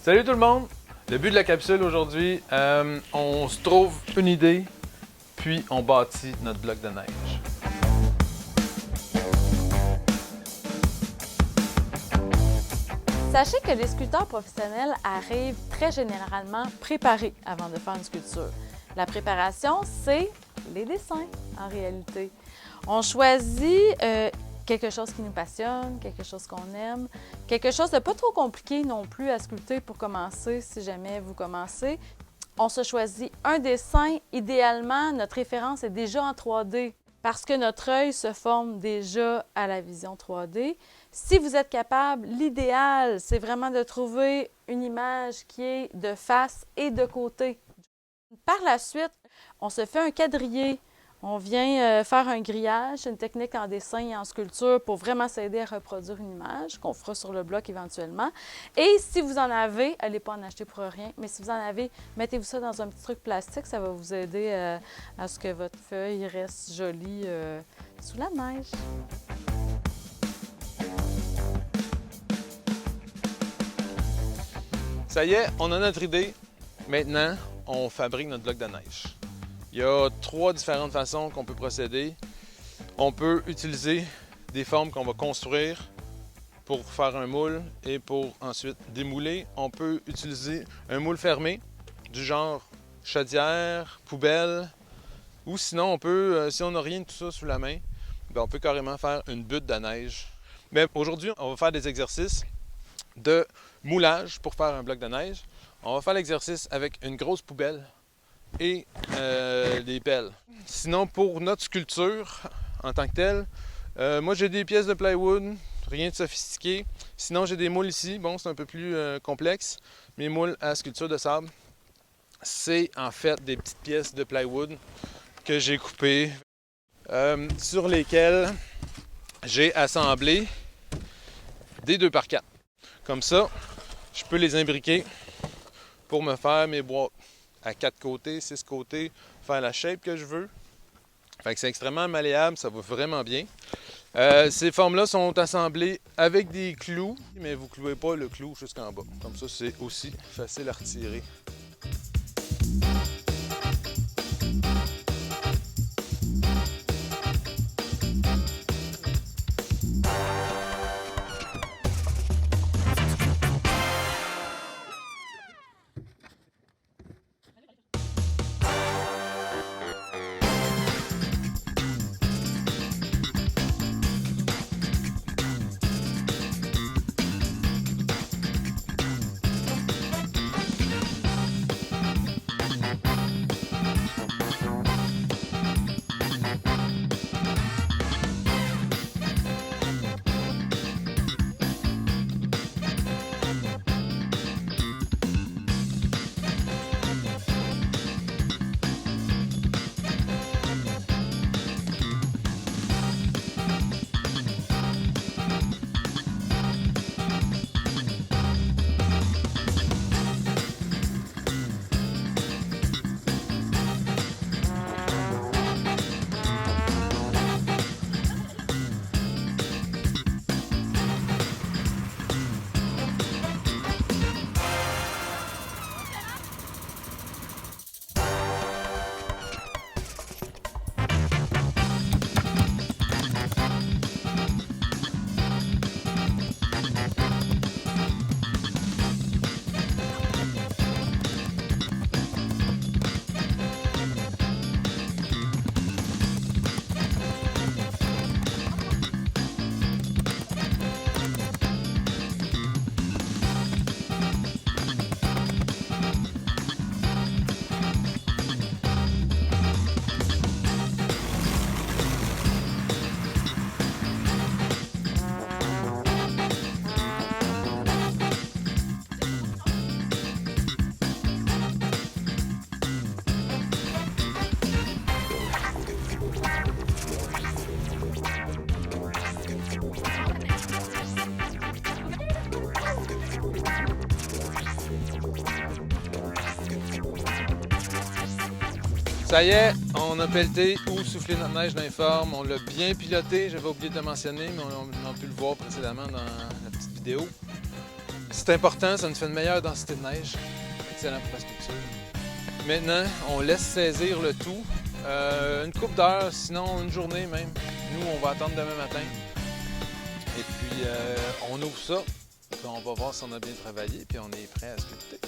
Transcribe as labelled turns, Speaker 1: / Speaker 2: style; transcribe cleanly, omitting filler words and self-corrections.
Speaker 1: Salut tout le monde! Le but de la capsule aujourd'hui, on se trouve une idée, puis on bâtit notre bloc de neige.
Speaker 2: Sachez que les sculpteurs professionnels arrivent très généralement préparés avant de faire une sculpture. La préparation, c'est les dessins en réalité. On choisit quelque chose qui nous passionne, quelque chose qu'on aime, quelque chose de pas trop compliqué non plus à sculpter pour commencer si jamais vous commencez. On se choisit un dessin. Idéalement, notre référence est déjà en 3D parce que notre œil se forme déjà à la vision 3D. Si vous êtes capable, l'idéal, c'est vraiment de trouver une image qui est de face et de côté. Par la suite, on se fait un quadrillé. On vient faire un grillage, une technique en dessin et en sculpture pour vraiment s'aider à reproduire une image qu'on fera sur le bloc éventuellement. Et si vous en avez, allez pas en acheter pour rien, mais si vous en avez, mettez-vous ça dans un petit truc plastique, ça va vous aider à ce que votre feuille reste jolie sous la neige.
Speaker 1: Ça y est, on a notre idée. Maintenant, on fabrique notre bloc de neige. Il y a 3 différentes façons qu'on peut procéder. On peut utiliser des formes qu'on va construire pour faire un moule et pour ensuite démouler. On peut utiliser un moule fermé du genre chaudière, poubelle. Ou sinon, on peut, si on n'a rien de tout ça sous la main, on peut carrément faire une butte de neige. Mais aujourd'hui, on va faire des exercices de moulage pour faire un bloc de neige. On va faire l'exercice avec une grosse poubelle et des pelles. Sinon, pour notre sculpture en tant que telle, moi j'ai des pièces de plywood, rien de sophistiqué. Sinon, j'ai des moules ici. Bon, c'est un peu plus complexe. Mes moules à sculpture de sable, c'est en fait des petites pièces de plywood que j'ai coupées, sur lesquelles j'ai assemblé des 2x4. Comme ça, je peux les imbriquer pour me faire mes boîtes à 4 côtés, 6 côtés, faire la shape que je veux. Fait que c'est extrêmement malléable, ça va vraiment bien. Ces formes-là sont assemblées avec des clous, mais vous ne clouez pas le clou jusqu'en bas. Comme ça, c'est aussi facile à retirer. Ça y est, on a pelleté ou soufflé notre neige dans les formes. On l'a bien piloté, j'avais oublié de le mentionner, mais on a pu le voir précédemment dans la petite vidéo. C'est important, ça nous fait une meilleure densité de neige. Excellent pour la structure. Maintenant, on laisse saisir le tout une couple d'heures, sinon une journée même. Nous, on va attendre demain matin. Et puis, on ouvre ça. Puis on va voir si on a bien travaillé, puis on est prêt à sculpter.